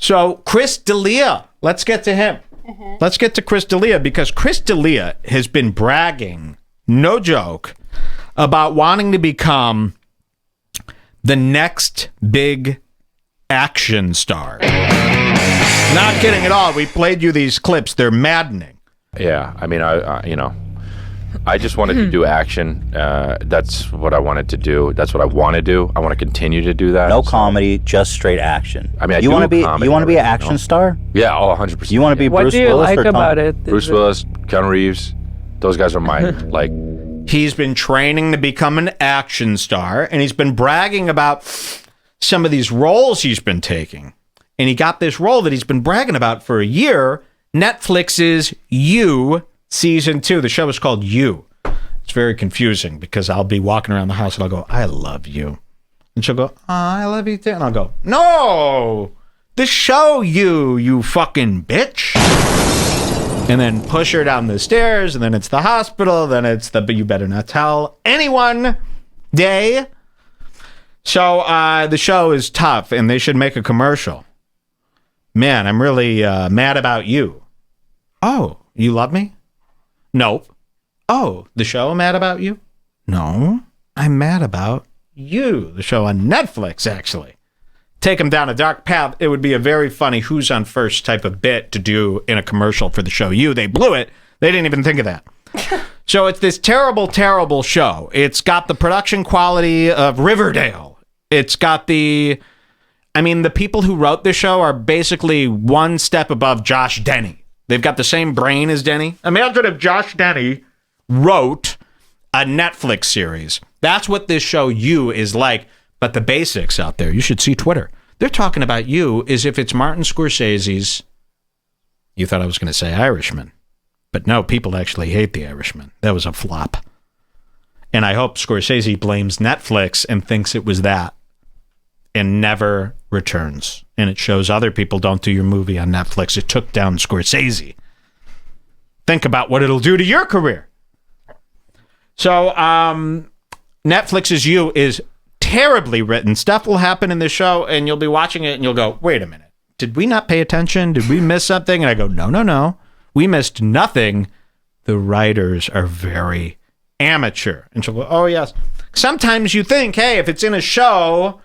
So Chris D'Elia, let's get to him. Let's get to Chris D'Elia, because Chris D'Elia has been bragging, no joke, about wanting to become the next big action star. Not kidding at all. We played you these clips. They're maddening. Yeah, I mean, I just wanted to do action. That's what I wanted to do. That's what I want to do. I want to continue to do that. No comedy, just straight action. I mean, you want to be an action star? Yeah, 100%. You want to be Bruce Willis? What do you like about it? Bruce Willis, Keanu Reeves, those guys are mine. Like, he's been training to become an action star, and he's been bragging about some of these roles he's been taking. And he got this role that he's been bragging about for a year. Netflix's You Season 2. The show is called You. It's very confusing because I'll be walking around the house and I'll go, I love you. And she'll go, oh, I love you too. And I'll go, no, the show you fucking bitch. And then push her down the stairs, and then it's the hospital, then it's the but you better not tell anyone day. So the show is tough, and they should make a commercial. Man, I'm really mad about you. Oh, you love me? Nope. Oh, the show Mad About You? No, I'm mad about you. The show on Netflix, actually. Take them down a dark path. It would be a very funny who's on first type of bit to do in a commercial for the show You. They blew it. They didn't even think of that. So it's this terrible, terrible show. It's got the production quality of Riverdale. It's got the people who wrote this show are basically one step above Josh Denny. They've got the same brain as Denny. Imagine if Josh Denny wrote a Netflix series. That's what this show You is like. But the basics out there, you should see Twitter. They're talking about You as if it's Martin Scorsese's, you thought I was going to say Irishman. But no, people actually hate The Irishman. That was a flop. And I hope Scorsese blames Netflix and thinks it was that and never returns. And it shows other people don't do your movie on Netflix. It took down Scorsese. Think about what it'll do to your career. So Netflix's You is terribly written. Stuff will happen in the show, and you'll be watching it, and you'll go, wait a minute. Did we not pay attention? Did we miss something? And I go, no. We missed nothing. The writers are very amateur. And she'll go, oh, yes. Sometimes you think, hey, if it's in a show,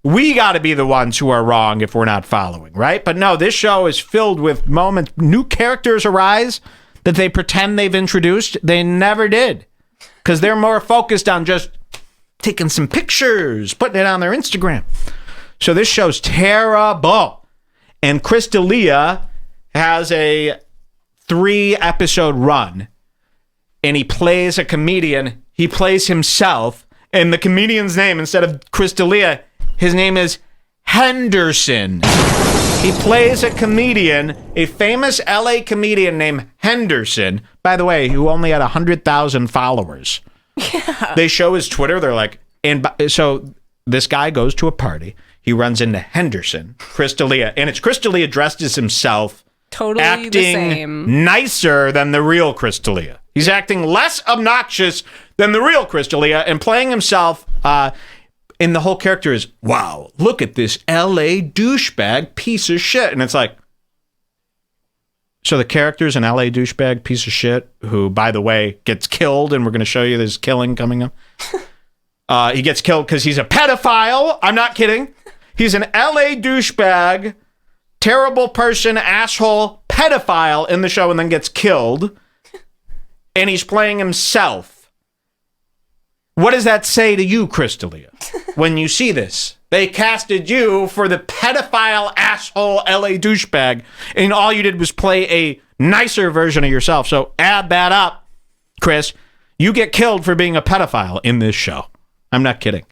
we got to be the ones who are wrong if we're not following, right? But no, this show is filled with moments. New characters arise that they pretend they've introduced. They never did, because they're more focused on just taking some pictures, putting it on their Instagram. So this show's terrible. And Chris D'Elia has a 3-episode run, and he plays a comedian. He plays himself, and the comedian's name, instead of Chris D'Elia, his name is Henderson. He plays a comedian, a famous LA comedian named Henderson, by the way, who only had 100,000 followers. Yeah. They show his Twitter. They're like, so this guy goes to a party. He runs into Henderson, Chris D'Elia, and it's Chris D'Elia dressed as himself, totally acting the same, nicer than the real Chris D'Elia. He's acting less obnoxious than the real Chris D'Elia and playing himself. And the whole character is, wow, look at this LA douchebag piece of shit. And it's like, so the character's an LA douchebag piece of shit who, by the way, gets killed, and we're going to show you this killing coming up. He gets killed because he's a pedophile. I'm not kidding. He's an LA douchebag, terrible person, asshole, pedophile in the show, and then gets killed. And he's playing himself. What does that say to you, Chris D'Elia, when you see this? They casted you for the pedophile, asshole, LA douchebag, and all you did was play a nicer version of yourself. So add that up, Chris. You get killed for being a pedophile in this show. I'm not kidding.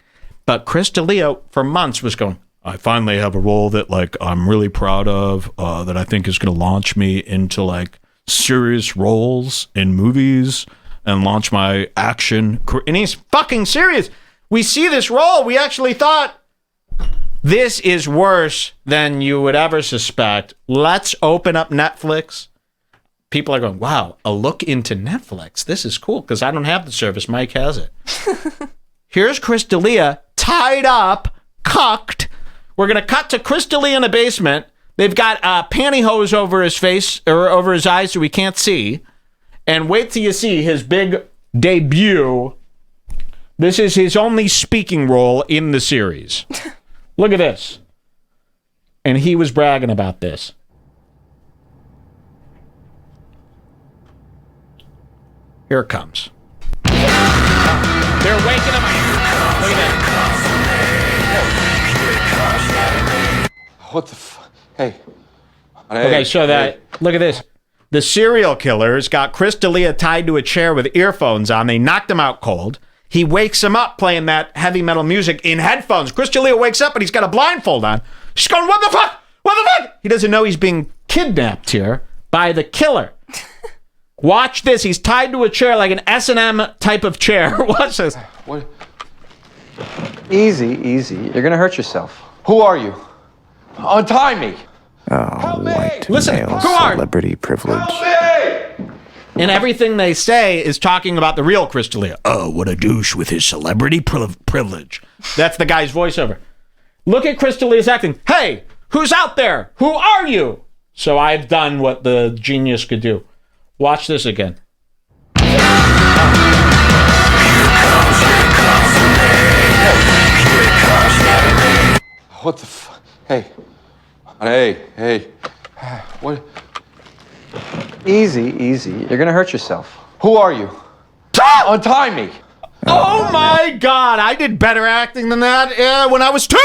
But Chris D'Elia, for months, was going, I finally have a role that, like, I'm really proud of, that I think is going to launch me into, like, serious roles in movies and launch my action career. And he's fucking serious. We see this role. We actually thought, this is worse than you would ever suspect. Let's open up Netflix. People are going, wow, a look into Netflix. This is cool, because I don't have the service. Mike has it. Here's Chris D'Elia tied up, cucked. We're going to cut to Chris D'Elia in a basement They've got pantyhose over his face or over his eyes so we can't see. And wait till you see his big debut. This is his only speaking role in the series. Look at this. And he was bragging about this. Here it comes. They're waking him up. Look at that. What the Hey. Okay, so look at this. The serial killer's got Chris D'Elia tied to a chair with earphones on. They knocked him out cold. He wakes him up playing that heavy metal music in headphones. Chris D'Elia wakes up and he's got a blindfold on. She's going, what the fuck? What the fuck? He doesn't know he's being kidnapped here by the killer. Watch this. He's tied to a chair like an S&M type of chair. Watch this. What? Easy, easy. You're gonna hurt yourself. Who are you? Untie me. Oh, white Listen, male who are you? celebrity privilege. And everything they say is talking about the real Chris D'Elia. Oh, what a douche with his celebrity privilege. That's the guy's voiceover. Look at Chris D'Elia's acting. Hey, who's out there? Who are you? So I've done what the genius could do. Watch this again. What the Hey. Hey. What? Easy, easy. You're gonna hurt yourself. Who are you? Untie me. Oh my God, I did better acting than that when I was 2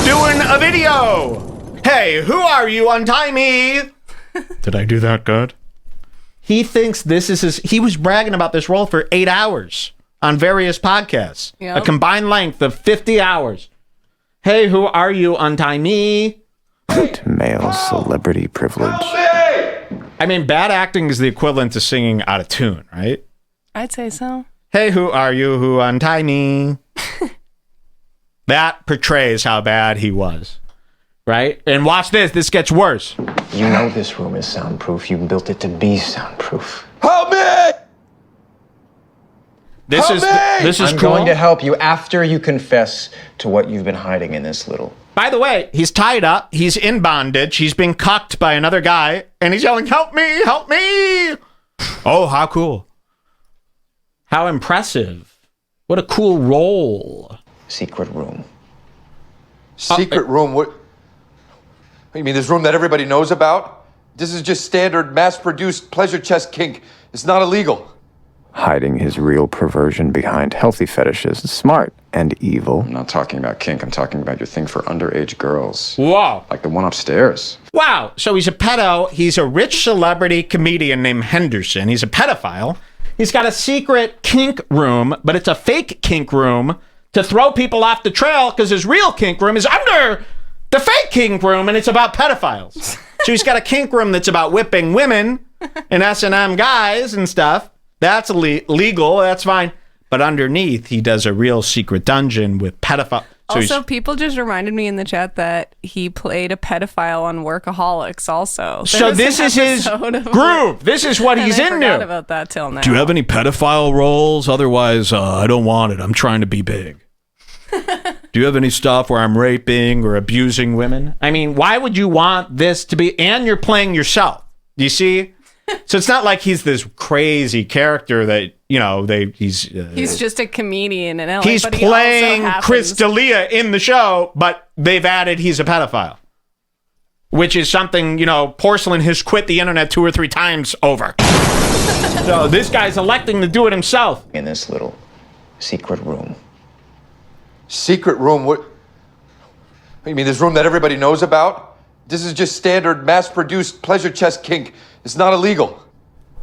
doing a video. Hey, who are you? Untie me. Did I do that good? He thinks this is he was bragging about this role for 8 hours on various podcasts. Yep. A combined length of 50 hours. Hey, who are you? Untie me. White male celebrity privilege. I mean, bad acting is the equivalent to singing out of tune, right? I'd say so. Hey, who are you? Who untie me? That portrays how bad he was, right? And watch this. This gets worse. You know this room is soundproof. You built it to be soundproof. Help me! This Help is me! this is I'm cool. going to help you after you confess to what you've been hiding in this little. By the way, he's tied up. He's in bondage. He's being cucked by another guy, and he's yelling, "Help me! Help me!" Oh, how cool! How impressive! What a cool role. Secret room. Secret room? What? You mean this room that everybody knows about? This is just standard mass-produced pleasure chest kink. It's not illegal. Hiding his real perversion behind healthy fetishes is smart and evil. I'm not talking about kink. I'm talking about your thing for underage girls. Whoa. Like the one upstairs. Wow. So he's a pedo. He's a rich celebrity comedian named Henderson. He's a pedophile. He's got a secret kink room, but it's a fake kink room to throw people off the trail because his real kink room is under the fake kink room, and it's about pedophiles. So he's got a kink room that's about whipping women and S&M guys and stuff. That's legal. That's fine. But underneath, he does a real secret dungeon with pedophiles. So Also, people just reminded me in the chat that he played a pedophile on Workaholics also. So this is his groove. This is what he's I forgot into. about that till now. Do you have any pedophile roles? Otherwise, I don't want it. I'm trying to be big. Do you have any stuff where I'm raping or abusing women? I mean, why would you want this to be? And you're playing yourself. Do you see? So it's not like he's this crazy character that, you know, he's just a comedian in LA. he's but he also playing Chris happens- D'Elia in the show, but they've added he's a pedophile, which is something, you know, Porcelain has quit the internet 2 or 3 times over. So this guy's electing to do it himself. In this little secret room. Secret room? What? You mean this room that everybody knows about? This is just standard mass-produced pleasure chest kink. It's not illegal.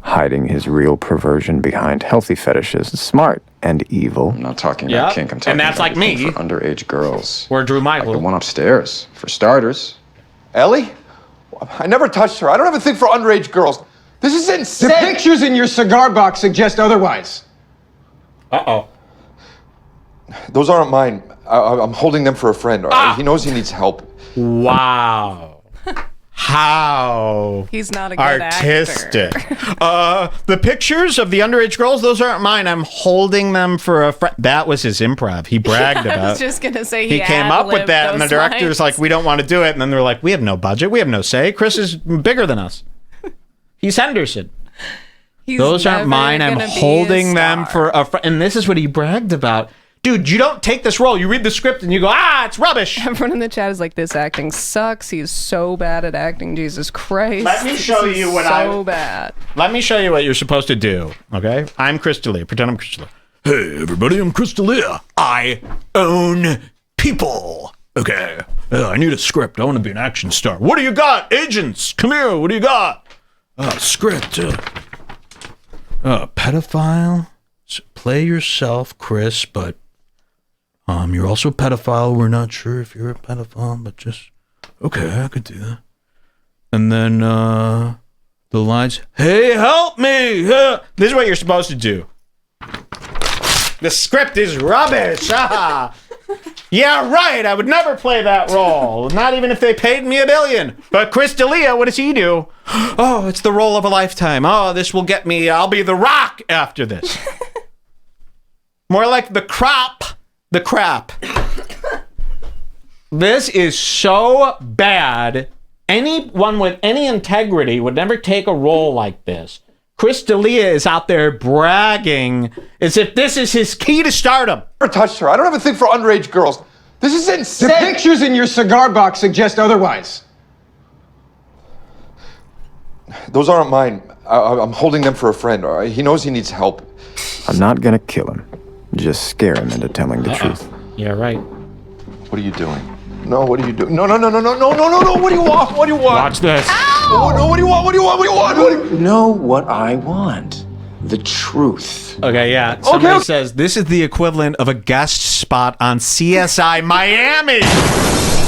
Hiding his real perversion behind healthy fetishes is smart and evil. I'm not talking Yeah, about kink. I'm talking and that's about like your thing me. for underage girls. Or Drew Like Michael. the one upstairs, for starters. Ellie? I never touched her. I don't have a thing for underage girls. This is insane. The pictures in your cigar box suggest otherwise. Uh-oh. Those aren't mine. I'm holding them for a friend. All right? He knows he needs help. Wow. How He's not a good artistic. actor. The pictures of the underage girls, those aren't mine. I'm holding them for a friend. That was his improv. He bragged about. I was just gonna say He came up with ad-libbed that, and the those director's lines. like, "We don't want to do it." And then they're like, "We have no budget. We have no say. Chris is bigger than us. He's Henderson. He's Those aren't never mine. I'm gonna be a holding them star. for a friend." And this is what he bragged about. Dude, you don't take this role. You read the script and you go, it's rubbish. Everyone in the chat is like, this acting sucks. He's so bad at acting. Jesus Christ. Let me show you what so bad. Let me show you what you're supposed to do, okay? I'm Chris D'Elia. Pretend I'm Chris D'Elia. Hey, everybody, I'm Chris D'Elia. I own people. Okay. I need a script. I want to be an action star. What do you got? Agents, come here. What do you got? Script. Pedophile. So play yourself, Chris, but you're also a pedophile. We're not sure if you're a pedophile, but just... Okay, I could do that. And then the lines, hey, help me! This is what you're supposed to do. The script is rubbish. Yeah, right. I would never play that role. Not even if they paid me $1 billion. But Chris D'Elia, what does he do? Oh, it's the role of a lifetime. Oh, this will get me. I'll be the Rock after this. More like the crop. The crap. This is so bad. Anyone with any integrity would never take a role like this. Chris D'Elia is out there bragging as if this is his key to stardom. Never touched her. I don't have a thing for underage girls. This is insane. The pictures in your cigar box suggest otherwise. Those aren't mine. I'm holding them for a friend. All right? He knows he needs help. I'm not gonna kill him. Just scare him into telling the truth. Yeah, right. What are you doing? No, what are you doing? No. What do you want? What do you want? Watch this. No, what do you want? What do you want? What do you want? What do you... Know what I want. The truth. Okay, yeah. Somebody says this is the equivalent of a guest spot on CSI Miami.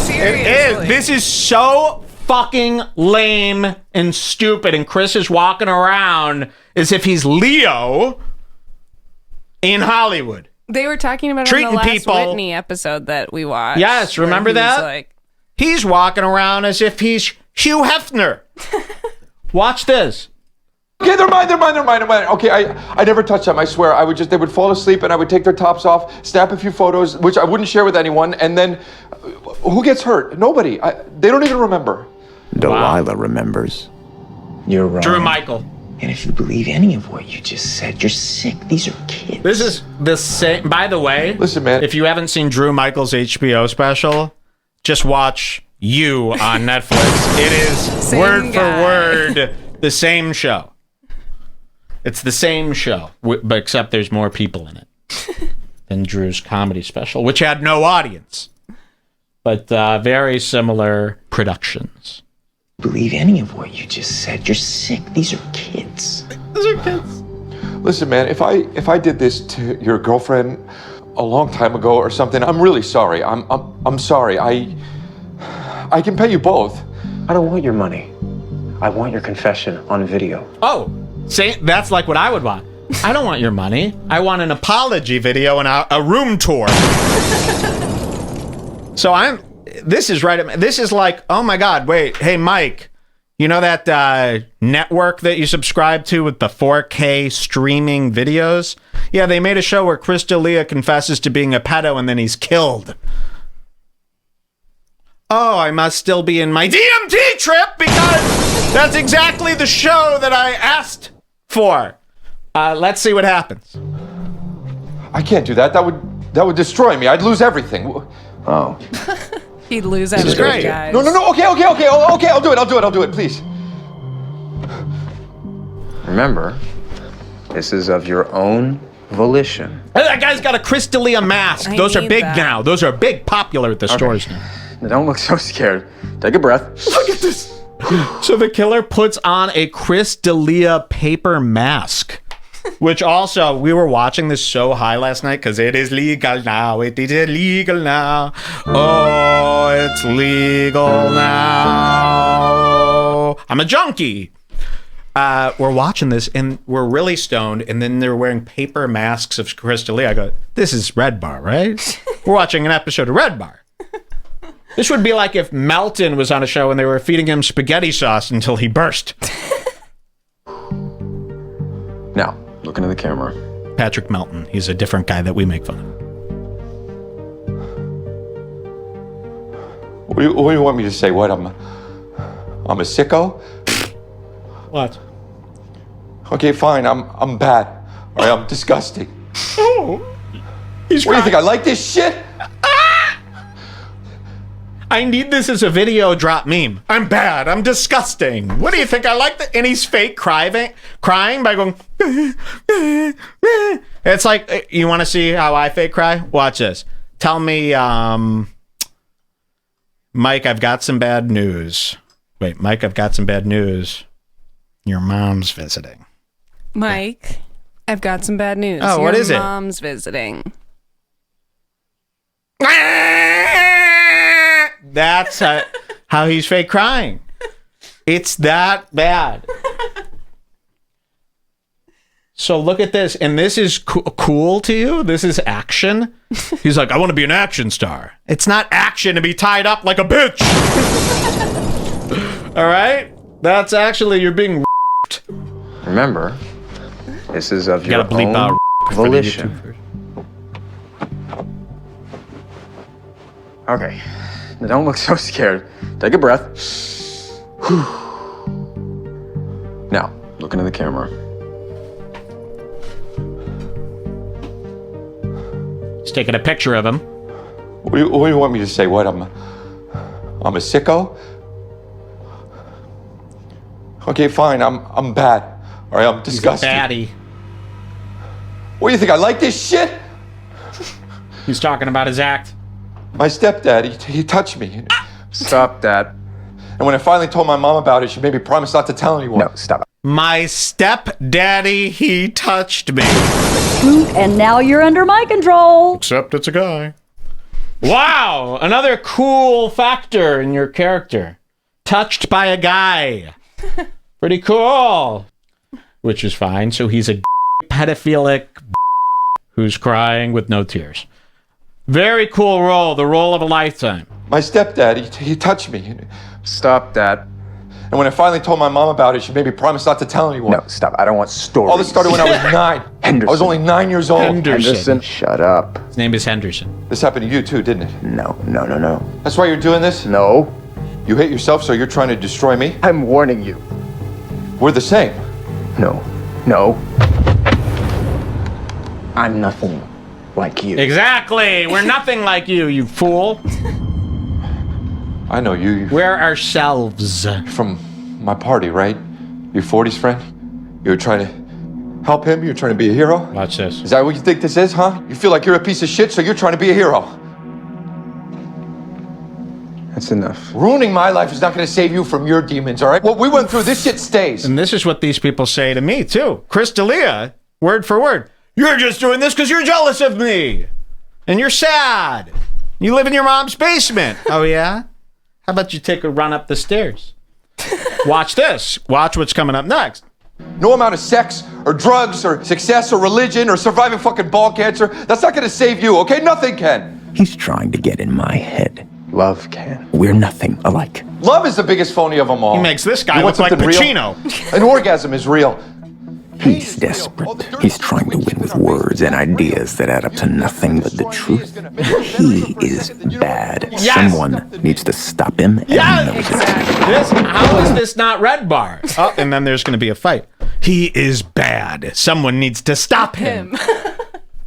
Seriously. It is. This is so fucking lame and stupid. And Chris is walking around as if he's Leo in Hollywood. They were talking about it Treating in the last people- Whitney episode that we watched. Yes, where remember he was that? Like, He's walking around as if he's Hugh Hefner. Watch this. Okay, they're mine. Okay, I never touched them, I swear. They would fall asleep and I would take their tops off, snap a few photos, which I wouldn't share with anyone, and then who gets hurt? Nobody. They don't even remember. Delilah remembers. You're wrong. Drew Michael. And if you believe any of what you just said, you're sick. These are kids. This is the same. By the way, Listen, man. if you haven't seen Drew Michael's HBO special, just watch You on Netflix. It is Same word guy. for word the same show. It's the same show, but except there's more people in it than Drew's comedy special, which had no audience, but very similar productions. Believe any of what you just said, you're sick. These are kids. Listen, man, if I did this to your girlfriend a long time ago or something, I'm really sorry. I'm sorry. I can pay you both. I don't want your money. I want your confession on video. Oh, that's like what I would want. I don't want your money. I want an apology video and a room tour. So this is right. This is like, oh my God, wait. Hey, Mike, you know that network that you subscribe to with the 4K streaming videos? Yeah, they made a show where Chris D'Elia confesses to being a pedo and then he's killed. Oh, I must still be in my DMT trip because that's exactly the show that I asked for. Let's see what happens. I can't do that. That would destroy me. I'd lose everything. Oh. he'd lose is everything, great. guys. No. Okay. I'll do it, please. Remember, this is of your own volition. Hey, that guy's got a Chris D'Elia mask. I Those are need big that. now. Those are big, popular at the stores now. Now, don't look so scared. Take a breath. Look at this. So the killer puts on a Chris D'Elia paper mask, which also, we were watching this so high last night because it is legal now. It is illegal now. Oh, it's legal now. I'm a junkie. We're watching this and we're really stoned, and then they're wearing paper masks of Chris D'Elia. I go, this is Redbar, right? We're watching an episode of Redbar. This would be like if Melton was on a show and they were feeding him spaghetti sauce until he burst. Now, look into the camera. Patrick Melton. He's a different guy that we make fun of. What do you want me to say? What, I'm a sicko? What? Okay, fine, I'm bad. All right, I'm disgusting. Oh, he's What do you think, I like this shit? I need this as a video drop meme. I'm bad. I'm disgusting. What do you think? I like that. And he's fake crying by going. It's like, you want to see how I fake cry? Watch this. Tell me, Mike, I've got some bad news. Wait, Mike, I've got some bad news. Your mom's visiting. Mike, I've got some bad news. Oh, what is it? Your mom's visiting. That's how he's fake crying. It's that bad. So look at this. And this is cool to you? This is action? He's like, I want to be an action star. It's not action to be tied up like a bitch. All right? That's actually, you're being Remember, this is of You your gotta bleep own out volition. Okay, now don't look so scared. Take a breath. Now, look into the camera. He's taking a picture of him. What do you want me to say? What, I'm a sicko? Okay, fine, I'm bad. All right, I'm disgusting. Baddie. What do you think, I like this shit? He's talking about his act. My stepdad, he touched me. Stop that. And when I finally told my mom about it, she made me promise not to tell anyone. No, stop it. My stepdaddy, he touched me. And now you're under my control. Except it's a guy. Wow, another cool factor in your character. Touched by a guy. Pretty cool. Which is fine. So he's a pedophilic who's crying with no tears. Very cool role. The role of a lifetime. My stepdad, he touched me. Stop that. And when I finally told my mom about it, she made me promise not to tell anyone. No, stop. I don't want stories. All this started when I was 9. Henderson. I was only 9 years old. Henderson, shut up. His name is Henderson. This happened to you too, didn't it? No. That's why you're doing this? No. You hate yourself, so you're trying to destroy me? I'm warning you. We're the same. No. I'm nothing like you. Exactly. We're nothing like you, you fool. I know you. We're ourselves. From my party, right? Your 40s friend? You were trying to help him? You're trying to be a hero? Watch this. Is that what you think this is, huh? You feel like you're a piece of shit, so you're trying to be a hero. That's enough. Ruining my life is not going to save you from your demons, all right? What we went through, this shit stays. And this is what these people say to me, too. Chris D'Elia, word for word. You're just doing this because you're jealous of me. And you're sad. You live in your mom's basement. Oh, yeah? How about you take a run up the stairs? Watch this. Watch what's coming up next. No amount of sex or drugs or success or religion or surviving fucking ball cancer, that's not going to save you, okay? Nothing can. He's trying to get in my head. Love can. We're nothing alike. Love is the biggest phony of them all. He makes this guy You want look like something real? Pacino. An orgasm is real. He's desperate. He's trying to win with words and ideas that add up to nothing but the truth. He is bad. Yes! Someone needs to stop him, and he knows it. How is this not Redbar? Oh, and then there's going to be a fight. He is bad. Someone needs to stop him.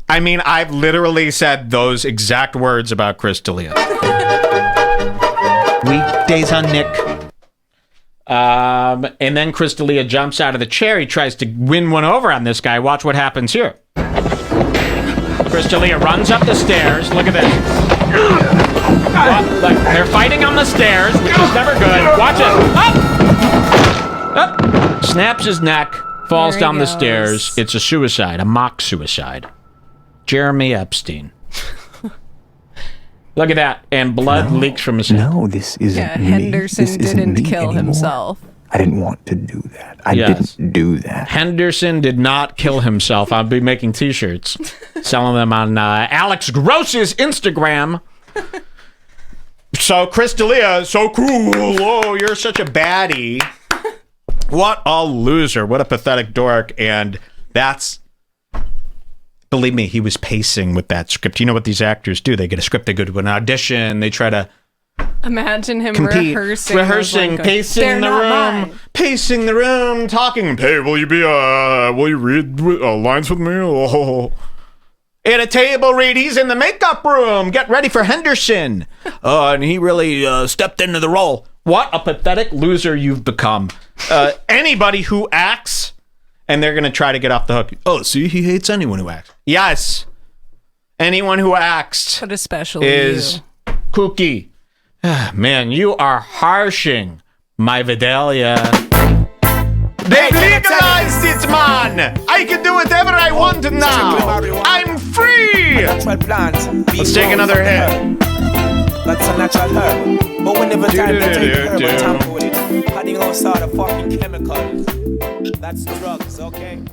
I mean, I've literally said those exact words about Chris D'Elia. Weekdays on Nick. And then Chris D'Elia jumps out of the chair. He tries to win one over on this guy. Watch what happens here. Chris D'Elia runs up the stairs. Look at this. Look, they're fighting on the stairs, which is never good. Watch it. Up. Snaps his neck, falls There he down the goes. stairs. It's a suicide, a mock suicide. Jeremy Epstein. Look at that. And blood leaks from his head. No, this isn't Yeah, me. Henderson This isn't didn't me kill anymore. himself. I didn't want to do that. I Yes. didn't do that. Henderson did not kill himself. I'll be making t-shirts, selling them on Alex Gross's Instagram. So Chris D'Elia, so cool. Oh, you're such a baddie. What a loser. What a pathetic dork. And that's, believe me, he was pacing with that script. You know what these actors do? They get a script, they go to an audition, they try to Imagine him compete. rehearsing, pacing the room, talking. Hey, will you read lines with me? Oh. At a table read, he's in the makeup room. Get ready for Henderson. And he really stepped into the role. What a pathetic loser you've become. Anybody who acts, and they're going to try to get off the hook. Oh, see, he hates anyone who acts. Yes. Anyone who acts but especially is kooky. Man, you are harshing my Vidalia. They legalized it, man! I can do whatever I want now! I'm free! Let's take another hit. That's a natural herb. But whenever time they take herb and tamper with it, how do you gonna start a fucking chemical? That's drugs, okay?